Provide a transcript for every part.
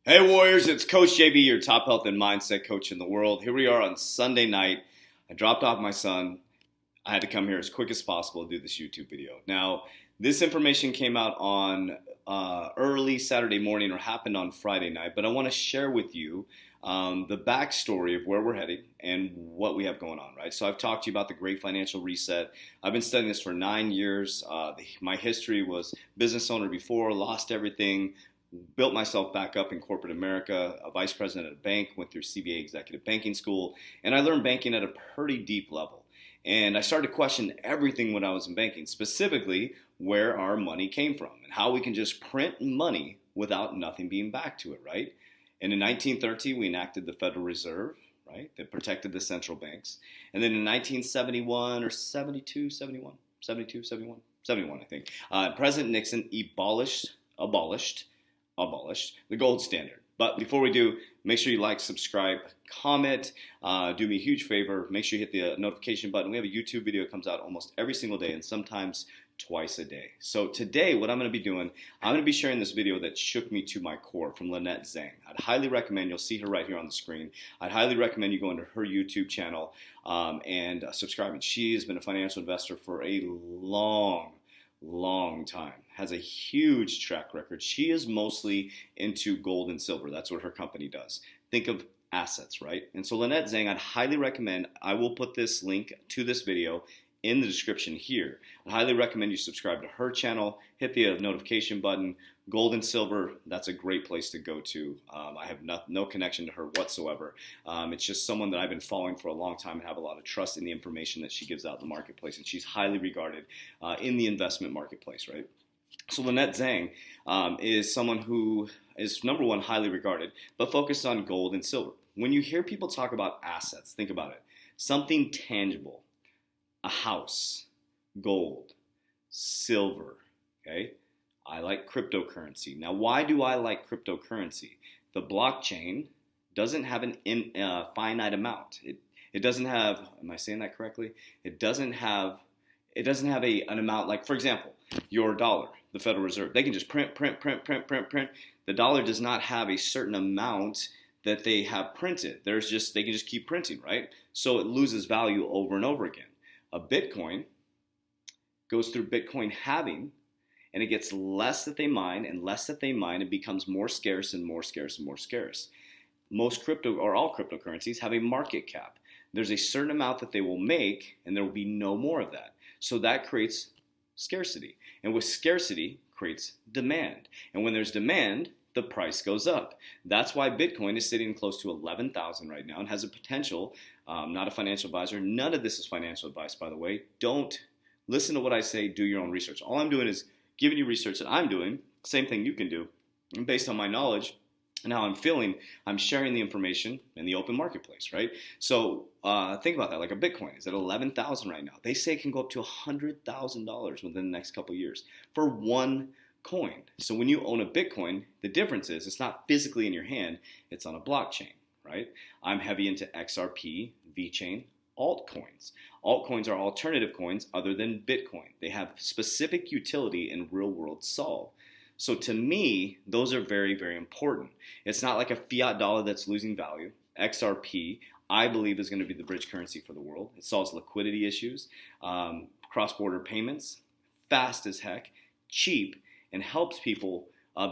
Hey Warriors, it's Coach JB, your top health and mindset coach in the world. Here we are on Sunday night. I dropped off my son. I had to come here as quick as possible to do this YouTube video. Now, this information came out on early Saturday morning or happened on Friday night, but I want to share with you the backstory of where we're headed and what we have going on, right? So I've talked to you about the Great Financial Reset. I've been studying this for 9 years. My history was business owner before, lost everything, built myself back up in corporate America, a vice president at a bank, went through CBA executive banking school, and I learned banking at a pretty deep level. And I started to question everything when I was in banking, specifically where our money came from and how we can just print money without nothing being back to it, right? And in 1930, we enacted the Federal Reserve, right, that protected the central banks. And then in 1971 or 72, 71, 72, 71, 71, I think, President Nixon abolished the gold standard. But before we do, make sure you like, subscribe, comment. Do me a huge favor. Make sure you hit the notification button. We have a YouTube video that comes out almost every single day and sometimes twice a day. So today, what I'm going to be doing, I'm going to be sharing this video that shook me to my core from Lynette Zhang. I'd highly recommend, you'll see her right here on the screen. I'd highly recommend you go into her YouTube channel and subscribing. She has been a financial investor for a long time, has a huge track record. She is mostly into gold and silver. That's what her company does. Think of assets, right? And so Lynette Zhang, I'd highly recommend, I will put this link to this video in the description here. I highly recommend you subscribe to her channel, hit the notification button. Gold and silver, that's a great place to go to. I have no connection to her whatsoever. It's just someone that I've been following for a long time and have a lot of trust in the information that she gives out in the marketplace, and she's highly regarded in the investment marketplace, right? So Lynette Zhang is someone who is, number one, highly regarded, but focused on gold and silver. When you hear people talk about assets, think about it. Something tangible, a house, gold, silver, okay? I like cryptocurrency. Now, why do I like cryptocurrency? The blockchain doesn't have an finite amount. It doesn't have, am I saying that correctly? It doesn't have an amount, like, for example, your dollar, the Federal Reserve. They can just print. The dollar does not have a certain amount that they have printed. They can just keep printing, right? So it loses value over and over again. A Bitcoin goes through Bitcoin halving, and it gets less that they mine and less that they mine, it becomes more scarce and more scarce and more scarce. Most crypto, or all cryptocurrencies, have a market cap. There's a certain amount that they will make, and there will be no more of that. So that creates scarcity. And with scarcity creates demand. And when there's demand, the price goes up. That's why Bitcoin is sitting close to 11,000 right now and has a potential. Not a financial advisor. None of this is financial advice, by the way. Don't listen to what I say. Do your own research. All I'm doing is giving you research that I'm doing. Same thing you can do. And based on my knowledge and how I'm feeling, I'm sharing the information in the open marketplace, right? So think about that. Like a Bitcoin is at 11,000 right now. They say it can go up to $100,000 within the next couple of years for one coin. So when you own a Bitcoin, the difference is it's not physically in your hand, it's on a blockchain, right? I'm heavy into XRP, VeChain, altcoins. Altcoins are alternative coins other than Bitcoin. They have specific utility in real world solve. So to me, those are very, very important. It's not like a fiat dollar that's losing value. XRP, I believe, is going to be the bridge currency for the world. It solves liquidity issues, cross-border payments, fast as heck, cheap, and helps people,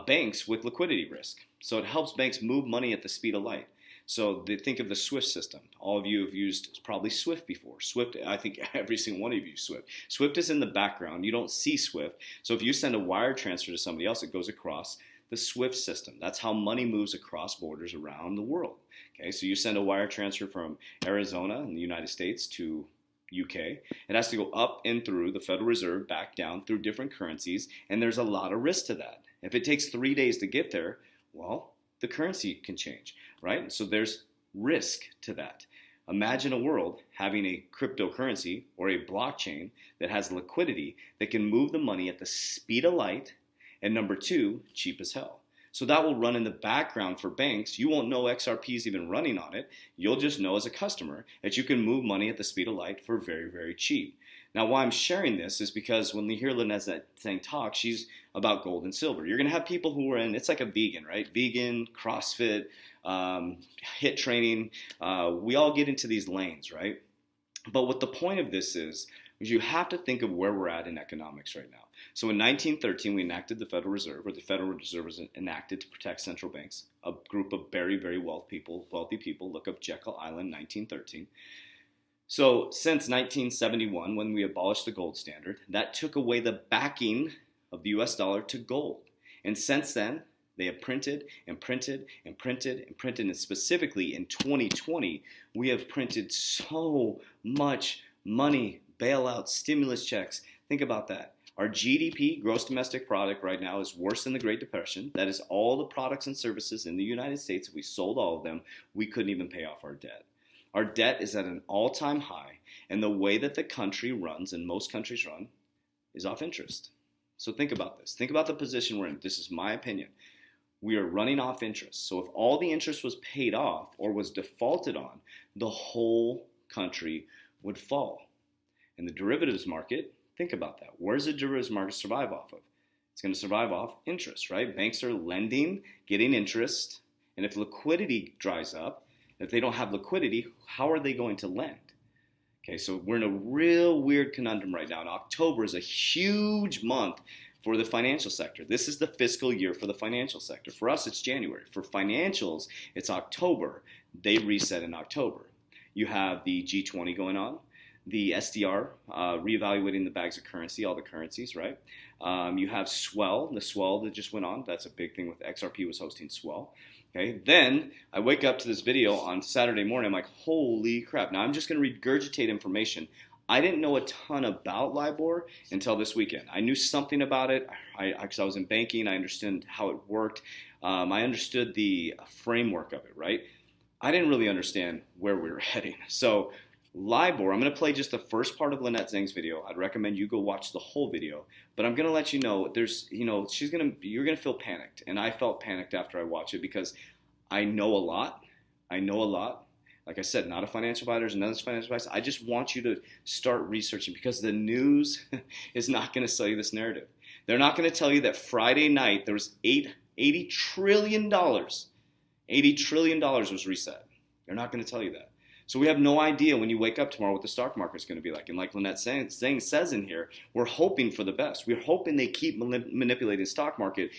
banks with liquidity risk. So it helps banks move money at the speed of light. So they think of the SWIFT system. All of you have used probably SWIFT before. SWIFT, I think every single one of you use SWIFT. SWIFT is in the background. You don't see SWIFT. So if you send a wire transfer to somebody else, it goes across the SWIFT system. That's how money moves across borders around the world. Okay, so you send a wire transfer from Arizona in the United States to UK. It has to go up and through the Federal Reserve, back down through different currencies, and there's a lot of risk to that. If it takes 3 days to get there, well, the currency can change, right? So there's risk to that. Imagine a world having a cryptocurrency or a blockchain that has liquidity that can move the money at the speed of light, and number two, cheap as hell. So that will run in the background for banks. You won't know XRP is even running on it. You'll just know as a customer that you can move money at the speed of light for very, very cheap. Now, why I'm sharing this is because when you hear Lynette Zhang talk, she's about gold and silver. You're going to have people who are in, it's like a vegan, right? Vegan, CrossFit, HIIT training. We all get into these lanes, right? But what the point of this is you have to think of where we're at in economics right now. So in 1913, we enacted the Federal Reserve, or the Federal Reserve was enacted to protect central banks, a group of very, very wealthy people. Look up Jekyll Island, 1913. So since 1971, when we abolished the gold standard, that took away the backing of the US dollar to gold. And since then, they have printed and printed and printed and printed. And specifically in 2020, we have printed so much money, bailouts, stimulus checks. Think about that. Our GDP, gross domestic product, right now is worse than the Great Depression. That is all the products and services in the United States. If we sold all of them, we couldn't even pay off our debt. Our debt is at an all-time high, and the way that the country runs, and most countries run, is off interest. So think about this. Think about the position we're in. This is my opinion. We are running off interest. So if all the interest was paid off or was defaulted on, the whole country would fall. And the derivatives market, think about that. Where does the derivatives market survive off of? It's going to survive off interest, right? Banks are lending, getting interest, and if liquidity dries up, if they don't have liquidity, how are they going to lend? Okay, so we're in a real weird conundrum right now. And October is a huge month for the financial sector. This is the fiscal year for the financial sector. For us, it's January. For financials, it's October. They reset in October. You have the G20 going on, the SDR, reevaluating the bags of currency, all the currencies, right? You have Swell, the Swell that just went on. That's a big thing with XRP was hosting Swell. Okay, then I wake up to this video on Saturday morning. I'm like, holy crap. Now I'm just going to regurgitate information. I didn't know a ton about LIBOR until this weekend. I knew something about it because I was in banking. I understood how it worked. I understood the framework of it, right? I didn't really understand where we were heading. So LIBOR, I'm going to play just the first part of Lynette Zhang's video. I'd recommend you go watch the whole video. But I'm going to let you know, you're going to feel panicked. And I felt panicked after I watched it because I know a lot. Like I said, not a financial advisor, there's another financial advice. I just want you to start researching because the news is not going to sell you this narrative. They're not going to tell you that Friday night there was $80 trillion. $80 trillion was reset. They're not going to tell you that. So we have no idea when you wake up tomorrow what the stock market is going to be like. And like Lynette Zhang says in here, we're hoping for the best. We're hoping they keep manipulating the stock market.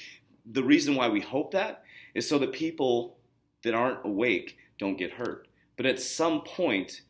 The reason why we hope that is so that people that aren't awake don't get hurt. But at some point,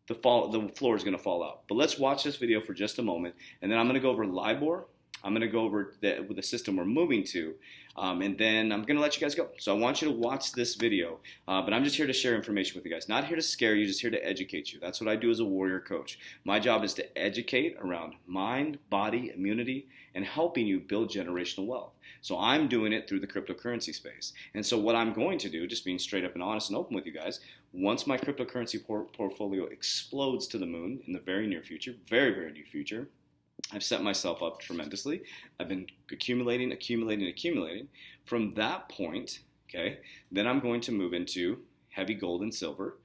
the floor is going to fall out. But let's watch this video for just a moment, and then I'm going to go over LIBOR. I'm going to go over the system we're moving to, and then I'm going to let you guys go. So I want you to watch this video, but I'm just here to share information with you guys. Not here to scare you, just here to educate you. That's what I do as a warrior coach. My job is to educate around mind, body, immunity, and helping you build generational wealth. So I'm doing it through the cryptocurrency space. And so what I'm going to do, just being straight up and honest and open with you guys, once my cryptocurrency portfolio explodes to the moon in the very near future, very, very near future, I've set myself up tremendously. I've been accumulating. From that point, okay, then I'm going to move into heavy gold and silver,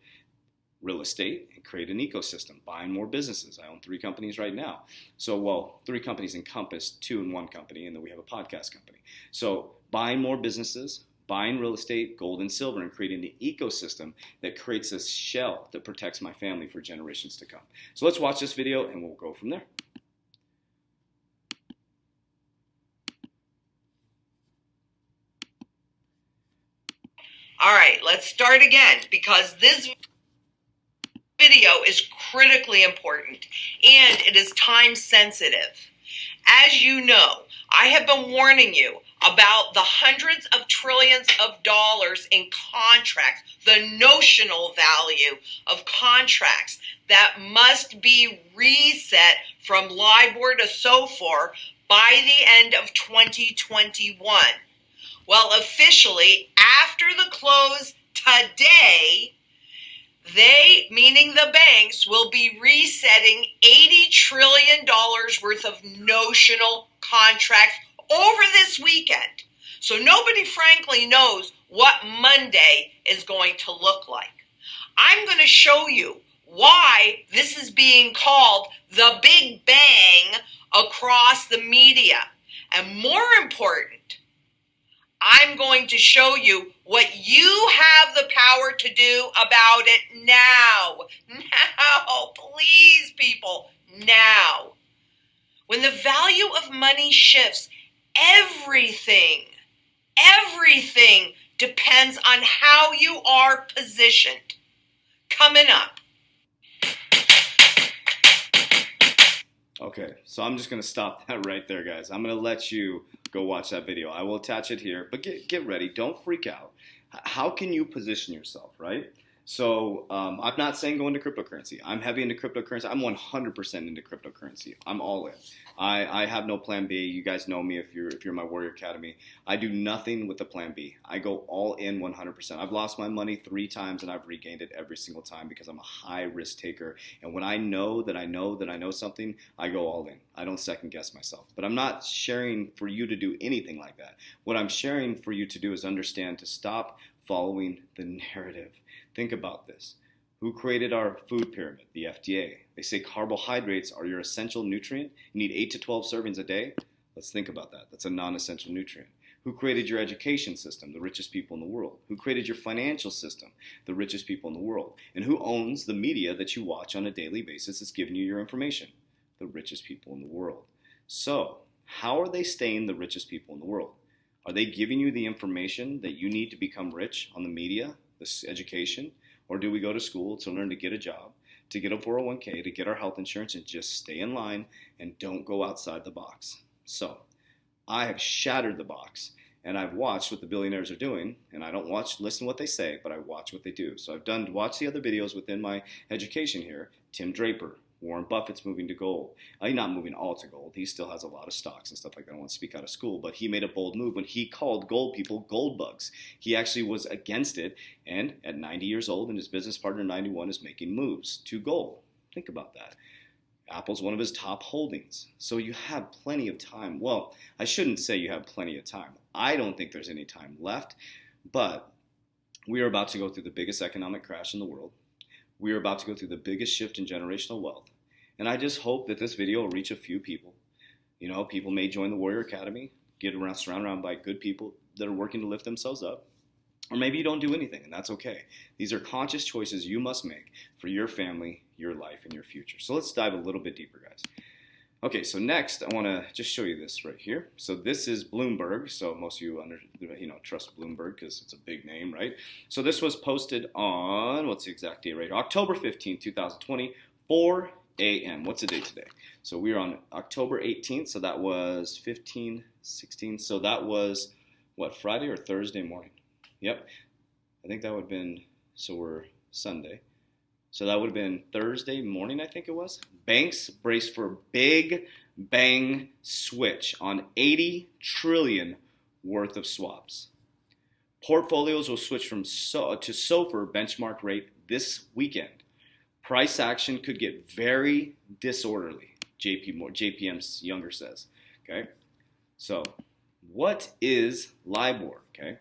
real estate, and create an ecosystem, buying more businesses. I own 3 companies right now. So, well, 3 companies encompass 2 in 1 company, and then we have a podcast company. So buying more businesses, buying real estate, gold and silver, and creating the ecosystem that creates a shell that protects my family for generations to come. So let's watch this video, and we'll go from there. All right, let's start again because this video is critically important and it is time sensitive. As you know, I have been warning you about the hundreds of trillions of dollars in contracts, the notional value of contracts that must be reset from LIBOR to SOFR by the end of 2021. Well, officially, after the close today, they, meaning the banks, will be resetting $80 trillion worth of notional contracts over this weekend. So nobody, frankly, knows what Monday is going to look like. I'm going to show you why this is being called the Big Bang across the media. And more important, I'm going to show you what you have the power to do about it now. Now, please, people, now. When the value of money shifts, everything depends on how you are positioned. Coming up. Okay, so I'm just going to stop that right there, guys. I'm going to let you go watch that video. I will attach it here, but get ready. Don't freak out. How can you position yourself, right? So I'm not saying go into cryptocurrency. I'm heavy into cryptocurrency. I'm 100% into cryptocurrency. I'm all in. I have no plan B. You guys know me if you're my Warrior Academy. I do nothing with the plan B. I go all in 100%. I've lost my money 3 times and I've regained it every single time because I'm a high risk taker. And when I know that I know something, I go all in. I don't second guess myself. But I'm not sharing for you to do anything like that. What I'm sharing for you to do is understand to stop following the narrative. Think about this. Who created our food pyramid? The FDA. They say carbohydrates are your essential nutrient. You need 8 to 12 servings a day. Let's think about that. That's a non-essential nutrient. Who created your education system? The richest people in the world. Who created your financial system? The richest people in the world. And who owns the media that you watch on a daily basis that's giving you your information? The richest people in the world. So, how are they staying the richest people in the world? Are they giving you the information that you need to become rich on the media, this education? Or do we go to school to learn to get a job, to get a 401k, to get our health insurance, and just stay in line and don't go outside the box? So I have shattered the box, and I've watched what the billionaires are doing, and I don't listen to what they say, but I watch what they do. So I've watched the other videos within my education here. Tim Draper, Warren Buffett's moving to gold. He's not moving all to gold. He still has a lot of stocks and stuff like that. I don't want to speak out of school, but he made a bold move when he called gold people gold bugs. He actually was against it, and at 90 years old, and his business partner 91 is making moves to gold. Think about that. Apple's one of his top holdings. So you have plenty of time. Well, I shouldn't say you have plenty of time. I don't think there's any time left, but we are about to go through the biggest economic crash in the world. We are about to go through the biggest shift in generational wealth. And I just hope that this video will reach a few people. You know, people may join the Warrior Academy, surrounded around by good people that are working to lift themselves up. Or maybe you don't do anything, and that's okay. These are conscious choices you must make for your family, your life, and your future. So let's dive a little bit deeper, guys. Okay, so next I want to just show you this right here. So this is Bloomberg. So most of you trust Bloomberg because it's a big name, right? So this was posted on, what's the exact date right here? October 15th, 2020, 4 a.m. What's the date today? So we are on October 18th. So that was 15, 16. So that was what, Friday or Thursday morning? Yep. I think that would have been, so we're Sunday. So that would have been Thursday morning, I think it was. Banks brace for big bang switch on 80 trillion worth of swaps. Portfolios will switch from to SOFR benchmark rate this weekend. Price action could get very disorderly, JPM Younger says. Okay, so what is LIBOR? Okay,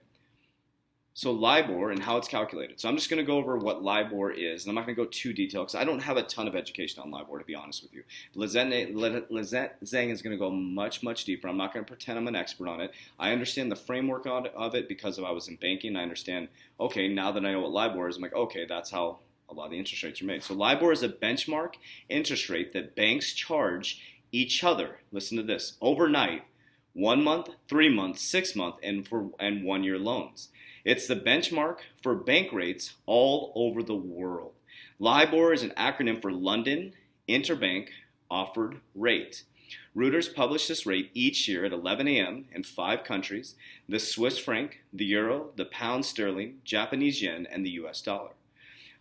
so LIBOR and how it's calculated. So I'm just going to go over what LIBOR is, and I'm not going to go too detailed because I don't have a ton of education on LIBOR, to be honest with you. Lizette Zhang is going to go much, much deeper. I'm not going to pretend I'm an expert on it. I understand the framework of it because I was in banking. I understand, okay, now that I know what LIBOR is, I'm like, okay, that's how a lot of the interest rates are made. So LIBOR is a benchmark interest rate that banks charge each other. Listen to this: overnight, 1 month, 3 months, 6 month, and 1 year loans. It's the benchmark for bank rates all over the world. LIBOR is an acronym for London Interbank Offered Rate. Reuters publish this rate each year at 11 a.m. in 5 countries: the Swiss franc, the euro, the pound sterling, Japanese yen, and the US dollar.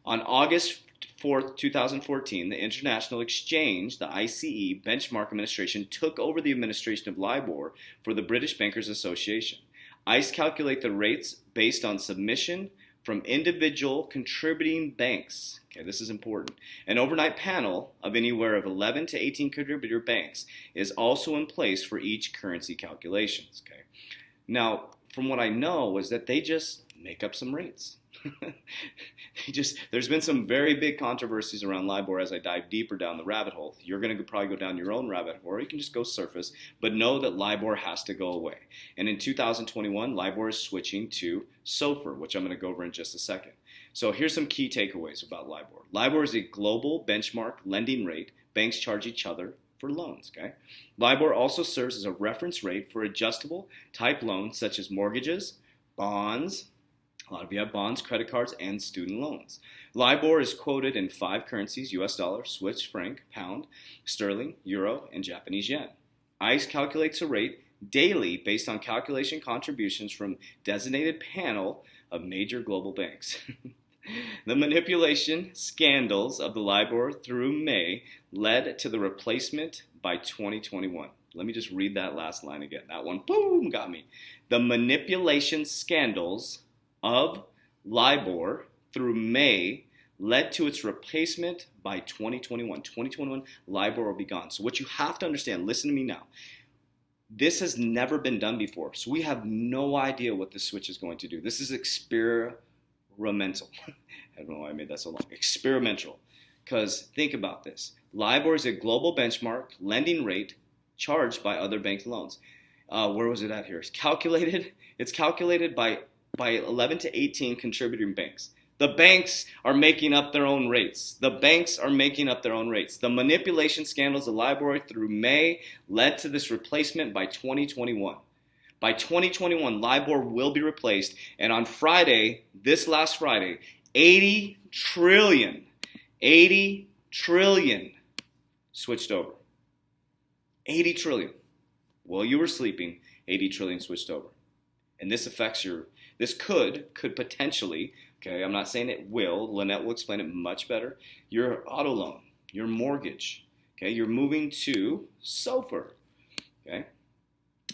On August 4th, 2014, the International Exchange, the ICE Benchmark Administration, took over the administration of LIBOR for the British Bankers Association. ICE calculate the rates based on submission from individual contributing banks. Okay, this is important. An overnight panel of anywhere of 11 to 18 contributor banks is also in place for each currency calculations. Okay. Now, from what I know is that they just make up some rates. There's been some very big controversies around LIBOR as I dive deeper down the rabbit hole. You're going to probably go down your own rabbit hole, or you can just go surface, but know that LIBOR has to go away. And in 2021, LIBOR is switching to SOFR, which I'm going to go over in just a second. So here's some key takeaways about LIBOR. LIBOR is a global benchmark lending rate banks charge each other for loans. Okay? LIBOR also serves as a reference rate for adjustable type loans such as mortgages, bonds. A lot of you have bonds, credit cards, and student loans. LIBOR is quoted in 5 currencies: US dollar, Swiss franc, pound, sterling, euro, and Japanese yen. ICE calculates a rate daily based on calculation contributions from designated panel of major global banks. The manipulation scandals of the LIBOR through May led to the replacement by 2021. Let me just read that last line again. That one, boom, got me. The manipulation scandals of LIBOR through May led to its replacement by 2021. 2021, LIBOR will be gone. So what you have to understand, listen to me now. This has never been done before. So we have no idea what this switch is going to do. This is experimental. I don't know why I made that so long. Experimental. Because think about this. LIBOR is a global benchmark lending rate charged by other bank loans. Where was it at here? It's calculated by 11 to 18 contributing banks. The banks are making up their own rates. The manipulation scandals of LIBOR through May led to this replacement by 2021. By 2021, LIBOR will be replaced. And on Friday, this last Friday, 80 trillion switched over. 80 trillion. While you were sleeping, 80 trillion switched over. And this affects this could potentially, okay, I'm not saying it will, Lynette will explain it much better, your auto loan, your mortgage, okay, you're moving to SOFR, okay?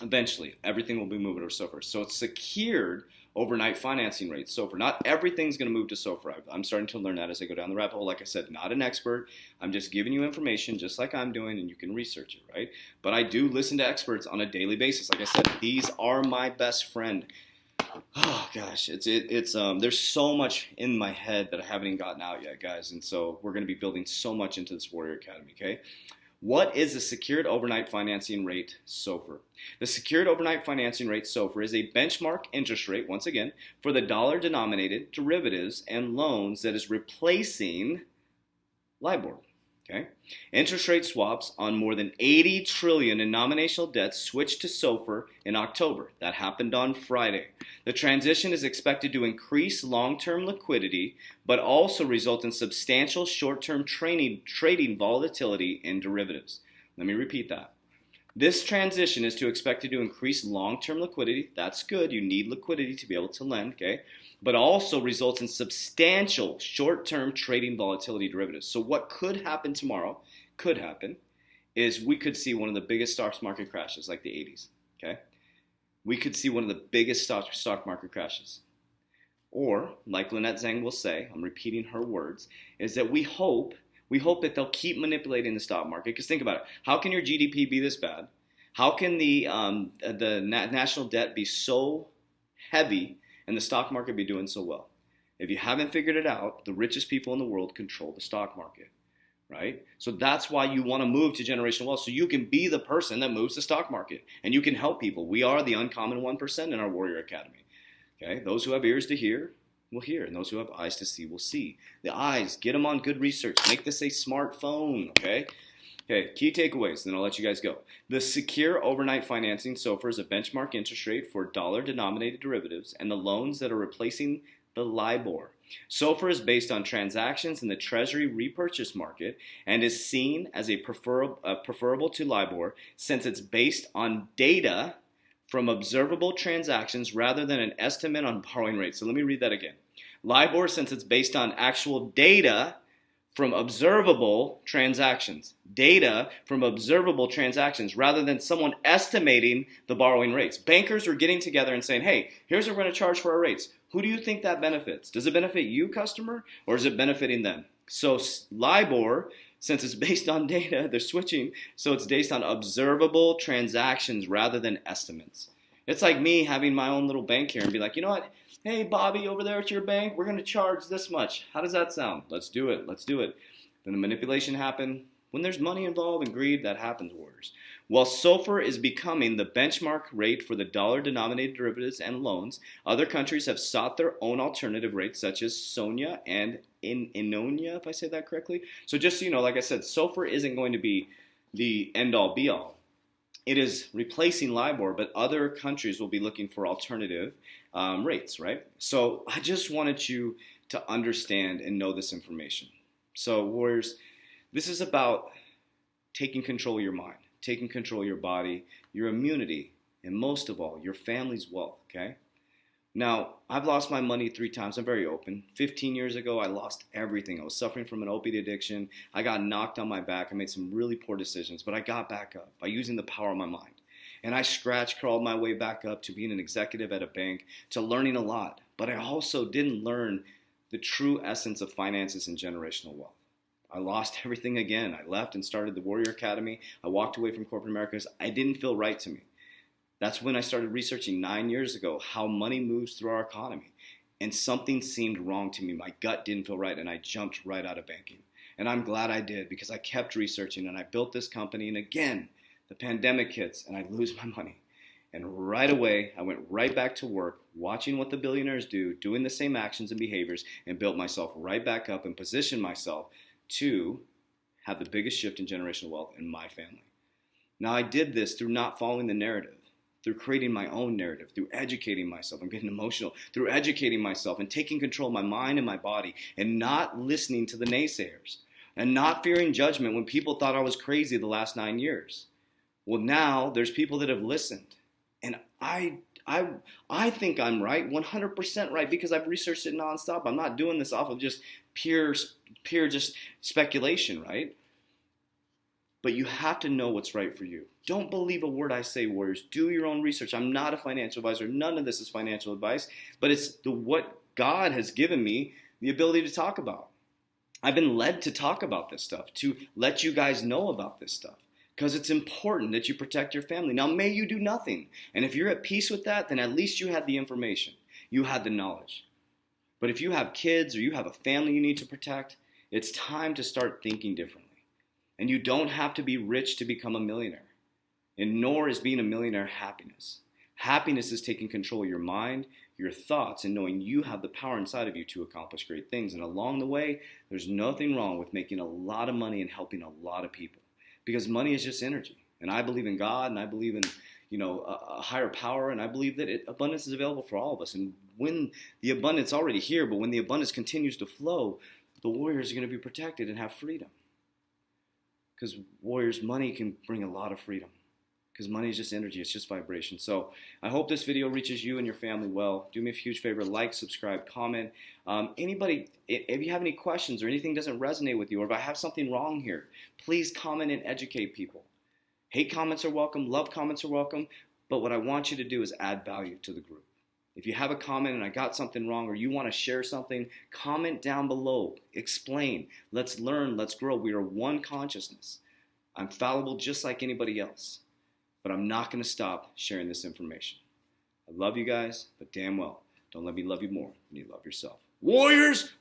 Eventually, everything will be moving to SOFR. So it's secured overnight financing rate, SOFR. Not everything's going to move to SOFR. I'm starting to learn that as I go down the rabbit hole. Like I said, not an expert. I'm just giving you information just like I'm doing, and you can research it, right? But I do listen to experts on a daily basis. Like I said, these are my best friend. Oh gosh, there's so much in my head that I haven't even gotten out yet, guys. And so we're going to be building so much into this Warrior Academy, okay? What is the secured overnight financing rate, SOFR? The secured overnight financing rate, SOFR, is a benchmark interest rate, once again, for the dollar-denominated derivatives and loans that is replacing LIBOR. Okay? Interest rate swaps on more than 80 trillion in nominational debt switched to SOFR in October. That happened on Friday. The transition is expected to increase long-term liquidity, but also result in substantial short-term trading volatility in derivatives. Let me repeat that. This transition is expected to increase long-term liquidity. That's good. You need liquidity to be able to lend, okay? But also results in substantial short-term trading volatility derivatives. So what could happen tomorrow, is we could see one of the biggest stock market crashes like the 80s, okay? We could see one of the biggest stock market crashes. Or, like Lynette Zhang will say, I'm repeating her words, is that we hope that they'll keep manipulating the stock market. Because think about it. How can your GDP be this bad? How can the national debt be so heavy and the stock market be doing so well? If you haven't figured it out, the richest people in the world control the stock market, right? So that's why you want to move to generational wealth, so you can be the person that moves the stock market and you can help people. We are the uncommon 1% in our Warrior Academy. Okay? Those who have ears to hear will hear, and those who have eyes to see will see. The eyes, get them on good research. Make this a smartphone, okay? Okay, key takeaways, then I'll let you guys go. The secure overnight financing, SOFR, is a benchmark interest rate for dollar-denominated derivatives and the loans that are replacing the LIBOR. SOFR is based on transactions in the Treasury repurchase market and is seen as preferable to LIBOR since it's based on data from observable transactions rather than an estimate on borrowing rates. So let me read that again. LIBOR, since it's based on actual data from observable transactions. Data from observable transactions rather than someone estimating the borrowing rates. Bankers are getting together and saying, hey, here's what we're going to charge for our rates. Who do you think that benefits? Does it benefit you, customer, or is it benefiting them? So LIBOR, since it's based on data, they're switching, so it's based on observable transactions rather than estimates. It's like me having my own little bank here and be like, you know what? Hey, Bobby, over there at your bank, we're going to charge this much. How does that sound? Let's do it. Let's do it. Then the manipulation happened. When there's money involved and greed, that happens, warriors. While SOFR is becoming the benchmark rate for the dollar-denominated derivatives and loans, other countries have sought their own alternative rates, such as SONIA and Inonia, if I say that correctly. So just so you know, like I said, SOFR isn't going to be the end-all, be-all. It is replacing LIBOR, but other countries will be looking for alternative rates, right? So I just wanted you to understand and know this information. So, warriors, this is about taking control of your mind, taking control of your body, your immunity, and most of all, your family's wealth, okay? Now, I've lost my money 3 times. I'm very open. 15 years ago, I lost everything. I was suffering from an opiate addiction. I got knocked on my back. I made some really poor decisions, but I got back up by using the power of my mind. And I scratch crawled my way back up to being an executive at a bank, to learning a lot. But I also didn't learn the true essence of finances and generational wealth. I lost everything again. I left and started the Warrior Academy. I walked away from corporate America because I didn't feel right to me. That's when I started researching 9 years ago how money moves through our economy. And something seemed wrong to me. My gut didn't feel right, and I jumped right out of banking. And I'm glad I did, because I kept researching, and I built this company. And again, the pandemic hits, and I lose my money. And right away, I went right back to work, watching what the billionaires do, doing the same actions and behaviors, and built myself right back up and positioned myself to have the biggest shift in generational wealth in my family. Now, I did this through not following the narrative, through creating my own narrative, through educating myself. I'm getting emotional. Through educating myself and taking control of my mind and my body, and not listening to the naysayers, and not fearing judgment when people thought I was crazy the last 9 years. Well, now there's people that have listened, and I think I'm right, 100% right, because I've researched it nonstop. I'm not doing this off of just pure just speculation, right? But you have to know what's right for you. Don't believe a word I say, warriors. Do your own research. I'm not a financial advisor. None of this is financial advice, but it's what God has given me the ability to talk about. I've been led to talk about this stuff, to let you guys know about this stuff, because it's important that you protect your family. Now, may you do nothing. And if you're at peace with that, then at least you had the information. You had the knowledge. But if you have kids or you have a family you need to protect, it's time to start thinking differently. And you don't have to be rich to become a millionaire. And nor is being a millionaire happiness. Happiness is taking control of your mind, your thoughts, and knowing you have the power inside of you to accomplish great things. And along the way, there's nothing wrong with making a lot of money and helping a lot of people. Because money is just energy. And I believe in God, and I believe in a higher power, and I believe that abundance is available for all of us. And when the abundance is already here, but when the abundance continues to flow, the warriors are going to be protected and have freedom. Because warriors, money can bring a lot of freedom. Because money is just energy, it's just vibration. So I hope this video reaches you and your family well. Do me a huge favor, like, subscribe, comment. Anybody, if you have any questions or anything doesn't resonate with you, or if I have something wrong here, please comment and educate people. Hate comments are welcome, love comments are welcome, but what I want you to do is add value to the group. If you have a comment and I got something wrong, or you want to share something, comment down below. Explain. Let's learn. Let's grow. We are one consciousness. I'm fallible just like anybody else. But I'm not going to stop sharing this information. I love you guys, but damn well, don't let me love you more than you love yourself. Warriors!